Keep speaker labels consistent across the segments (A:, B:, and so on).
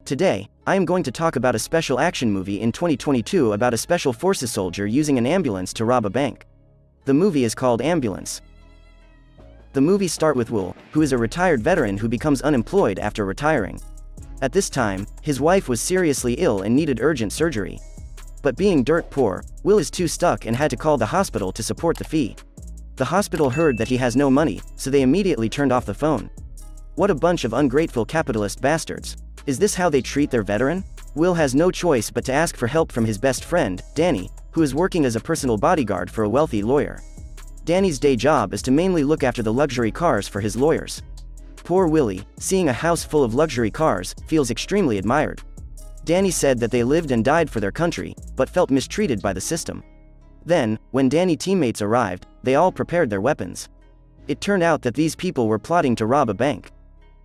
A: Today, I am going to talk about a special action movie in 2022 about a special forces soldier using an ambulance to rob a bank. The movie is called Ambulance. The movie starts with Will, who is a retired veteran who becomes unemployed after retiring. At this time, his wife was seriously ill and needed urgent surgery. But being dirt poor, Will is too stuck and had to call the hospital to support the fee. The hospital heard that he has no money, so they immediately turned off the phone. What a bunch of ungrateful capitalist bastards. Is this how they treat their veteran? Will has no choice but to ask for help from his best friend, Danny, who is working as a personal bodyguard for a wealthy lawyer. Danny's day job is to mainly look after the luxury cars for his lawyers. Poor Willie, seeing a house full of luxury cars, feels extremely admired. Danny said that they lived and died for their country, but felt mistreated by the system. Then, when Danny's teammates arrived, they all prepared their weapons. It turned out that these people were plotting to rob a bank.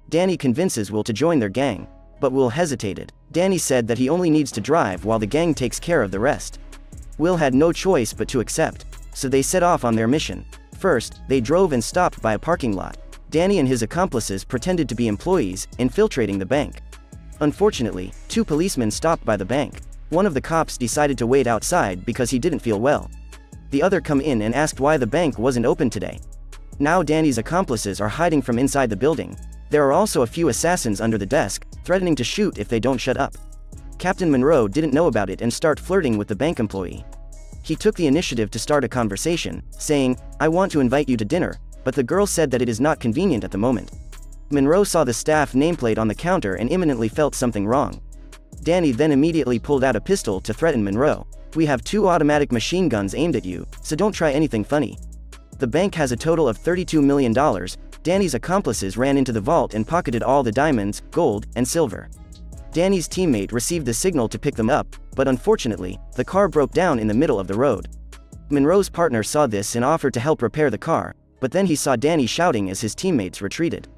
A: Danny convinces Will to join their gang, but Will hesitated. Danny said that he only needs to drive while the gang takes care of the rest. Will had no choice but to accept, so they set off on their mission. First, they drove and stopped by a parking lot. Danny and his accomplices pretended to be employees, infiltrating the bank. Unfortunately, two policemen stopped by the bank. One of the cops decided to wait outside because he didn't feel well. The other come in and asked why the bank wasn't open today. Now Danny's accomplices are hiding from inside the building. There are also a few assassins under the desk, threatening to shoot if they don't shut up. Captain Monroe didn't know about it and start flirting with the bank employee. He took the initiative to start a conversation, saying, "I want to invite you to dinner," but the girl said that it is not convenient at the moment. Monroe saw the staff nameplate on the counter and imminently felt something wrong. Danny then immediately pulled out a pistol to threaten Monroe. "We have 2 automatic machine guns aimed at you, so don't try anything funny." The bank has a total of $32 million. Danny's accomplices ran into the vault and pocketed all the diamonds, gold, and silver. Danny's teammate received the signal to pick them up, but unfortunately, the car broke down in the middle of the road. Monroe's partner saw this and offered to help repair the car, but then he saw Danny shouting as his teammates retreated.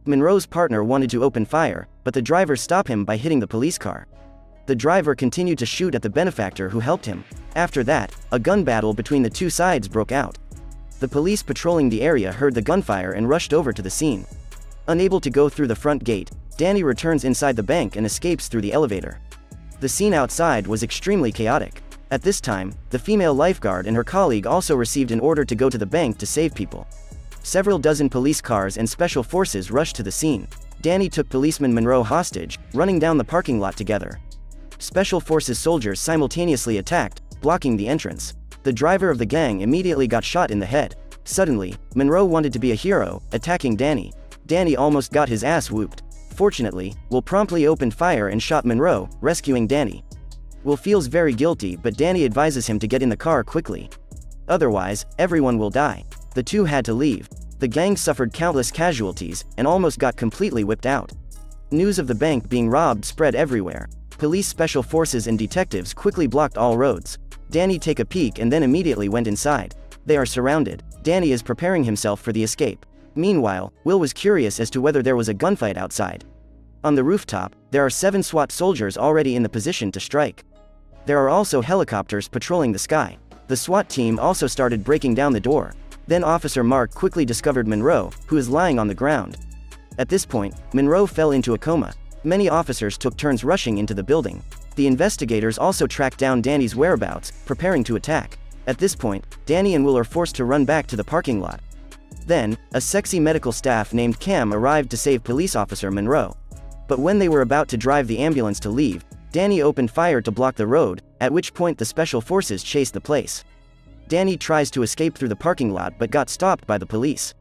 A: Monroe's partner wanted to open fire, but the driver stopped him by hitting the police car. The driver continued to shoot at the benefactor who helped him. After that, a gun battle between the two sides broke out. The police patrolling the area heard the gunfire and rushed over to the scene. Unable to go through the front gate, Danny returns inside the bank and escapes through the elevator. The scene outside was extremely chaotic. At this time, the female lifeguard and her colleague also received an order to go to the bank to save people. Several dozen police cars and special forces rushed to the scene. Danny took policeman Monroe hostage, running down the parking lot together. Special forces soldiers simultaneously attacked, blocking the entrance. The driver of the gang immediately got shot in the head. Suddenly, Monroe wanted to be a hero, attacking Danny. Danny almost got his ass whooped. Fortunately, Will promptly opened fire and shot Monroe, rescuing Danny. Will feels very guilty, but Danny advises him to get in the car quickly. Otherwise, everyone will die. The two had to leave. The gang suffered countless casualties, and almost got completely whipped out. News of the bank being robbed spread everywhere. Police, special forces and detectives quickly blocked all roads. Danny take a peek and then immediately went inside. They are surrounded. Danny is preparing himself for the escape. Meanwhile, Will was curious as to whether there was a gunfight outside. On the rooftop, there are 7 SWAT soldiers already in the position to strike. There are also helicopters patrolling the sky. The SWAT team also started breaking down the door. Then Officer Mark quickly discovered Monroe, who is lying on the ground. At this point, Monroe fell into a coma. Many officers took turns rushing into the building. The investigators also tracked down Danny's whereabouts, preparing to attack. At this point, Danny and Will are forced to run back to the parking lot. Then, a sexy medical staff named Cam arrived to save police officer Monroe. But when they were about to drive the ambulance to leave, Danny opened fire to block the road, at which point the special forces chased the place. Danny tries to escape through the parking lot but got stopped by the police.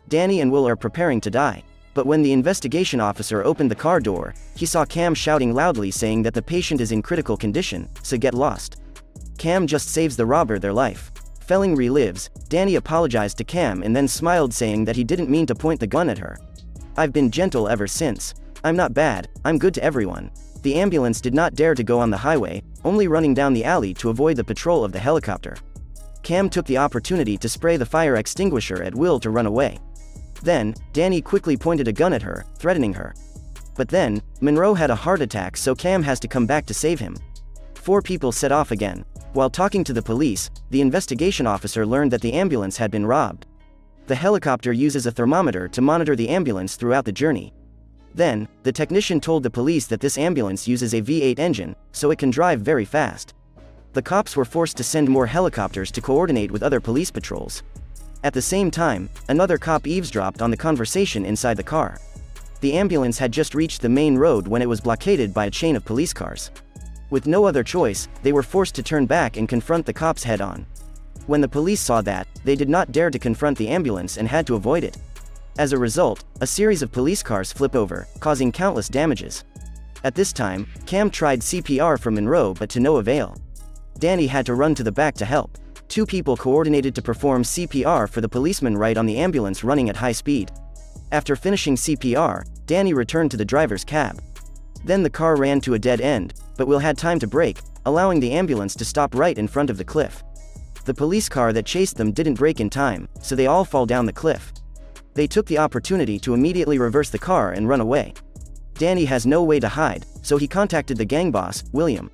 A: Danny and Will are preparing to die. But when the investigation officer opened the car door, he saw Cam shouting loudly saying that the patient is in critical condition, so get lost. Cam just saves the robber their life. Felling relives. Danny apologized to Cam and then smiled, saying that he didn't mean to point the gun at her. "I've been gentle ever since. I'm not bad, I'm good to everyone." The ambulance did not dare to go on the highway, only running down the alley to avoid the patrol of the helicopter. Cam took the opportunity to spray the fire extinguisher at Will to run away. Then, Danny quickly pointed a gun at her, threatening her. But then, Monroe had a heart attack, so Cam has to come back to save him. 4 people set off again. While talking to the police, the investigation officer learned that the ambulance had been robbed. The helicopter uses a thermometer to monitor the ambulance throughout the journey. Then, the technician told the police that this ambulance uses a V8 engine, so it can drive very fast. The cops were forced to send more helicopters to coordinate with other police patrols. At the same time, another cop eavesdropped on the conversation inside the car. The ambulance had just reached the main road when it was blockaded by a chain of police cars. With no other choice, they were forced to turn back and confront the cops head-on. When the police saw that, they did not dare to confront the ambulance and had to avoid it. As a result, a series of police cars flip over, causing countless damages. At this time, Cam tried CPR for Monroe but to no avail. Danny had to run to the back to help. Two people coordinated to perform CPR for the policeman right on the ambulance running at high speed. After finishing CPR, Danny returned to the driver's cab. Then the car ran to a dead end, but Will had time to brake, allowing the ambulance to stop right in front of the cliff. The police car that chased them didn't brake in time, so they all fall down the cliff. They took the opportunity to immediately reverse the car and run away. Danny has no way to hide, so he contacted the gang boss, William.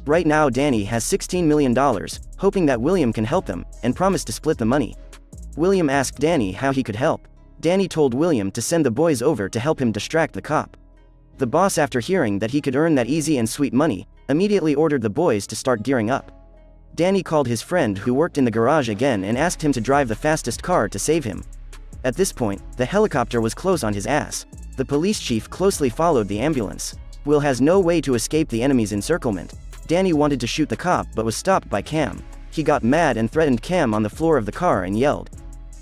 A: Right now Danny has $16 million, hoping that William can help them, and promised to split the money. William asked Danny how he could help. Danny told William to send the boys over to help him distract the cop. The boss, after hearing that he could earn that easy and sweet money, immediately ordered the boys to start gearing up. Danny called his friend who worked in the garage again and asked him to drive the fastest car to save him. At this point, the helicopter was close on his ass. The police chief closely followed the ambulance. Will has no way to escape the enemy's encirclement. Danny wanted to shoot the cop but was stopped by Cam. He got mad and threatened Cam on the floor of the car and yelled,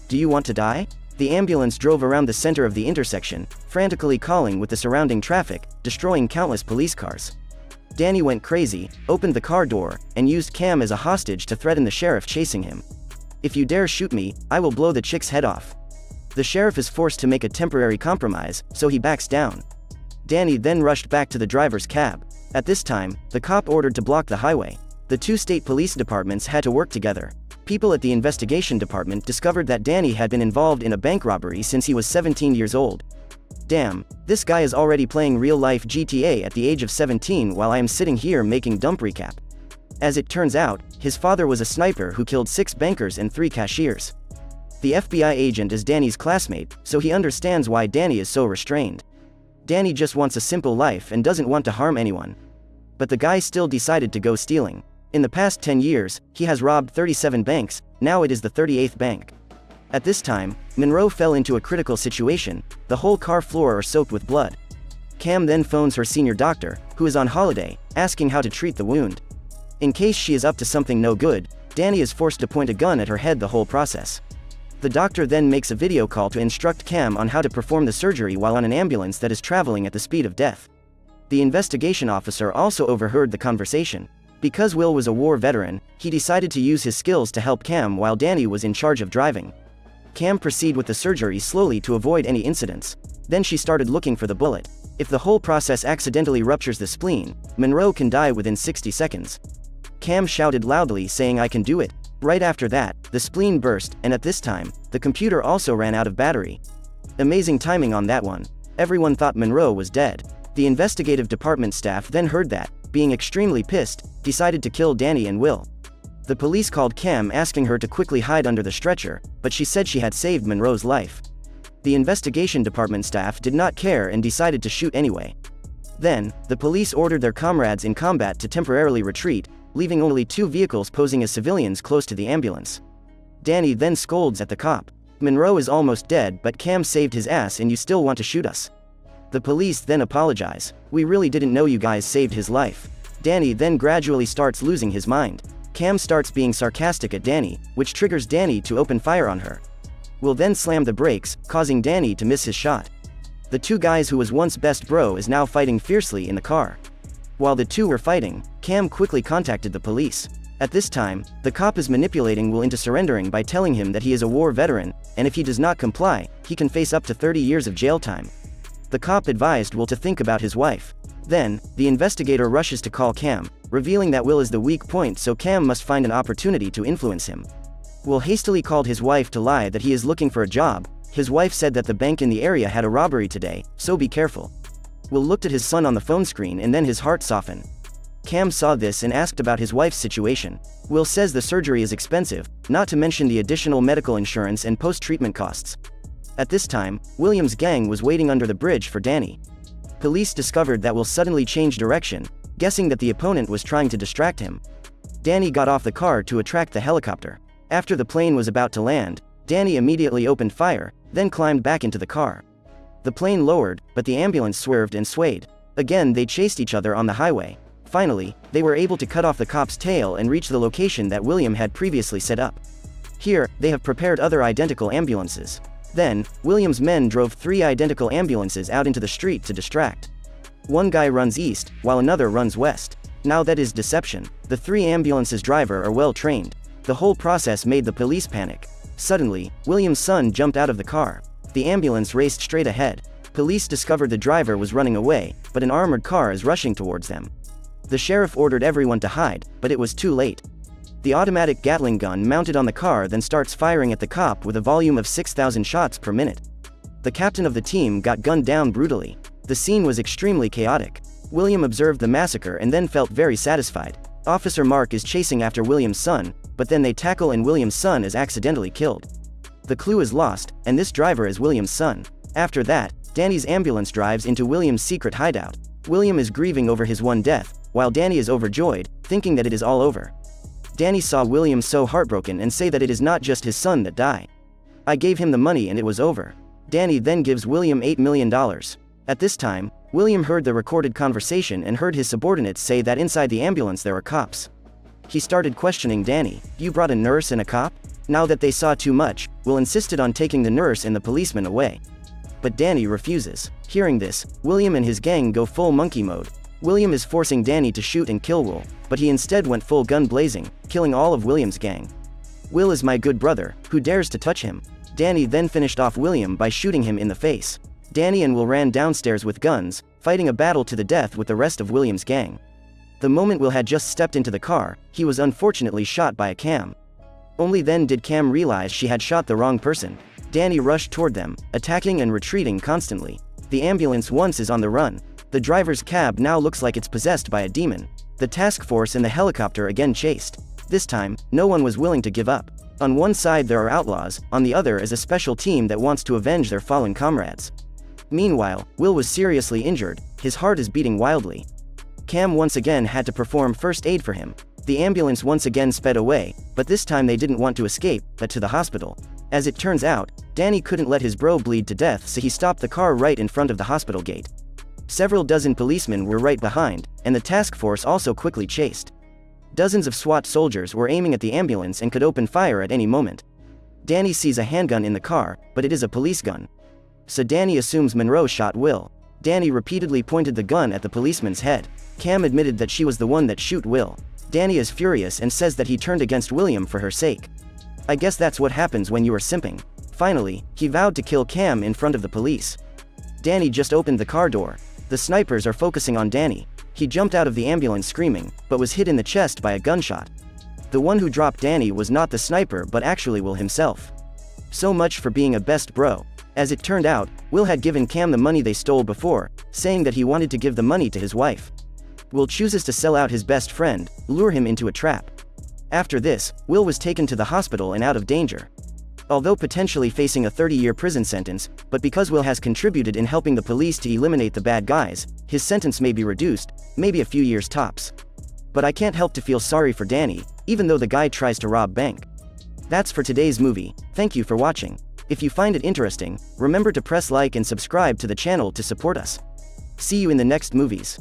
A: "Do you want to die?" The ambulance drove around the center of the intersection, frantically calling with the surrounding traffic, destroying countless police cars. Danny went crazy, opened the car door, and used Cam as a hostage to threaten the sheriff chasing him. "If you dare shoot me, I will blow the chick's head off." The sheriff is forced to make a temporary compromise, so he backs down. Danny then rushed back to the driver's cab. At this time, the cop ordered to block the highway. The two state police departments had to work together. People at the investigation department discovered that Danny had been involved in a bank robbery since he was 17 years old. Damn, this guy is already playing real-life GTA at the age of 17 while I am sitting here making dump recap. As it turns out, his father was a sniper who killed 6 bankers and 3 cashiers. The FBI agent is Danny's classmate, so he understands why Danny is so restrained. Danny just wants a simple life and doesn't want to harm anyone. But the guy still decided to go stealing. In the past 10 years, he has robbed 37 banks, now it is the 38th bank. At this time, Monroe fell into a critical situation, the whole car floor is soaked with blood. Cam then phones her senior doctor, who is on holiday, asking how to treat the wound. In case she is up to something no good, Danny is forced to point a gun at her head the whole process. The doctor then makes a video call to instruct Cam on how to perform the surgery while on an ambulance that is traveling at the speed of death. The investigation officer also overheard the conversation. Because Will was a war veteran, he decided to use his skills to help Cam while Danny was in charge of driving. Cam proceeded with the surgery slowly to avoid any incidents. Then she started looking for the bullet. If the whole process accidentally ruptures the spleen, Monroe can die within 60 seconds. Cam shouted loudly saying, "I can do it." Right after that, the spleen burst, and at this time, the computer also ran out of battery. Amazing timing on that one. Everyone thought Monroe was dead. The investigative department staff then heard that, being extremely pissed, decided to kill Danny and Will. The police called Cam asking her to quickly hide under the stretcher, but she said she had saved Monroe's life. The investigation department staff did not care and decided to shoot anyway. Then, the police ordered their comrades in combat to temporarily retreat, leaving only 2 vehicles posing as civilians close to the ambulance. Danny then scolds at the cop. "Monroe is almost dead, but Cam saved his ass and you still want to shoot us." The police then apologize. "We really didn't know you guys saved his life." Danny then gradually starts losing his mind. Cam starts being sarcastic at Danny, which triggers Danny to open fire on her. Will then slam the brakes, causing Danny to miss his shot. The 2 guys who was once best bro is now fighting fiercely in the car. While the 2 were fighting, Cam quickly contacted the police. At this time, the cop is manipulating Will into surrendering by telling him that he is a war veteran, and if he does not comply, he can face up to 30 years of jail time. The cop advised Will to think about his wife. Then, the investigator rushes to call Cam, revealing that Will is the weak point, so Cam must find an opportunity to influence him. Will hastily called his wife to lie that he is looking for a job. His wife said that the bank in the area had a robbery today, so be careful. Will looked at his son on the phone screen and then his heart softened. Cam saw this and asked about his wife's situation. Will says the surgery is expensive, not to mention the additional medical insurance and post-treatment costs. At this time, William's gang was waiting under the bridge for Danny. Police discovered that Will suddenly changed direction, guessing that the opponent was trying to distract him. Danny got off the car to attract the helicopter. After the plane was about to land, Danny immediately opened fire, then climbed back into the car. The plane lowered, but the ambulance swerved and swayed. Again they chased each other on the highway. Finally, they were able to cut off the cop's tail and reach the location that William had previously set up. Here, they have prepared other identical ambulances. Then, William's men drove 3 identical ambulances out into the street to distract. One guy runs east, while another runs west. Now that is deception. The 3 ambulances' driver are well trained. The whole process made the police panic. Suddenly, William's son jumped out of the car. The ambulance raced straight ahead. Police discovered the driver was running away, but an armored car is rushing towards them. The sheriff ordered everyone to hide, but it was too late. The automatic Gatling gun mounted on the car then starts firing at the cop with a volume of 6,000 shots per minute. The captain of the team got gunned down brutally. The scene was extremely chaotic. William observed the massacre and then felt very satisfied. Officer Mark is chasing after William's son, but then they tackle and William's son is accidentally killed. The clue is lost, and this driver is William's son. After that, Danny's ambulance drives into William's secret hideout. William is grieving over his one death, while Danny is overjoyed, thinking that it is all over. Danny saw William so heartbroken and say that it is not just his son that died. I gave him the money and it was over. Danny then gives William $8 million. At this time, William heard the recorded conversation and heard his subordinates say that inside the ambulance there were cops. He started questioning Danny. You brought a nurse and a cop? Now that they saw too much, Will insisted on taking the nurse and the policeman away. But Danny refuses. Hearing this, William and his gang go full monkey mode. William is forcing Danny to shoot and kill Will, but he instead went full gun blazing, killing all of William's gang. Will is my good brother, who dares to touch him? Danny then finished off William by shooting him in the face. Danny and Will ran downstairs with guns, fighting a battle to the death with the rest of William's gang. The moment Will had just stepped into the car, he was unfortunately shot by a Cam. Only then did Cam realize she had shot the wrong person. Danny rushed toward them, attacking and retreating constantly. The ambulance once is on the run. The driver's cab now looks like it's possessed by a demon. The task force and the helicopter again chased. This time, no one was willing to give up. On one side there are outlaws, on the other is a special team that wants to avenge their fallen comrades. Meanwhile, Will was seriously injured, his heart is beating wildly. Cam once again had to perform first aid for him. The ambulance once again sped away, but this time they didn't want to escape, but to the hospital. As it turns out, Danny couldn't let his bro bleed to death, so he stopped the car right in front of the hospital gate. Several dozen policemen were right behind, and the task force also quickly chased. Dozens of SWAT soldiers were aiming at the ambulance and could open fire at any moment. Danny sees a handgun in the car, but it is a police gun. So Danny assumes Monroe shot Will. Danny repeatedly pointed the gun at the policeman's head. Cam admitted that she was the one that shoot Will. Danny is furious and says that he turned against William for her sake. I guess that's what happens when you are simping. Finally, he vowed to kill Cam in front of the police. Danny just opened the car door. The snipers are focusing on Danny. He jumped out of the ambulance screaming, but was hit in the chest by a gunshot. The one who dropped Danny was not the sniper but actually Will himself. So much for being a best bro. As it turned out, Will had given Cam the money they stole before, saying that he wanted to give the money to his wife. Will chooses to sell out his best friend, lure him into a trap. After this, Will was taken to the hospital and out of danger. Although potentially facing a 30-year prison sentence, but because Will has contributed in helping the police to eliminate the bad guys, his sentence may be reduced, maybe a few years tops. But I can't help to feel sorry for Danny, even though the guy tries to rob bank. That's for today's movie. Thank you for watching. If you find it interesting, remember to press like and subscribe to the channel to support us. See you in the next movies.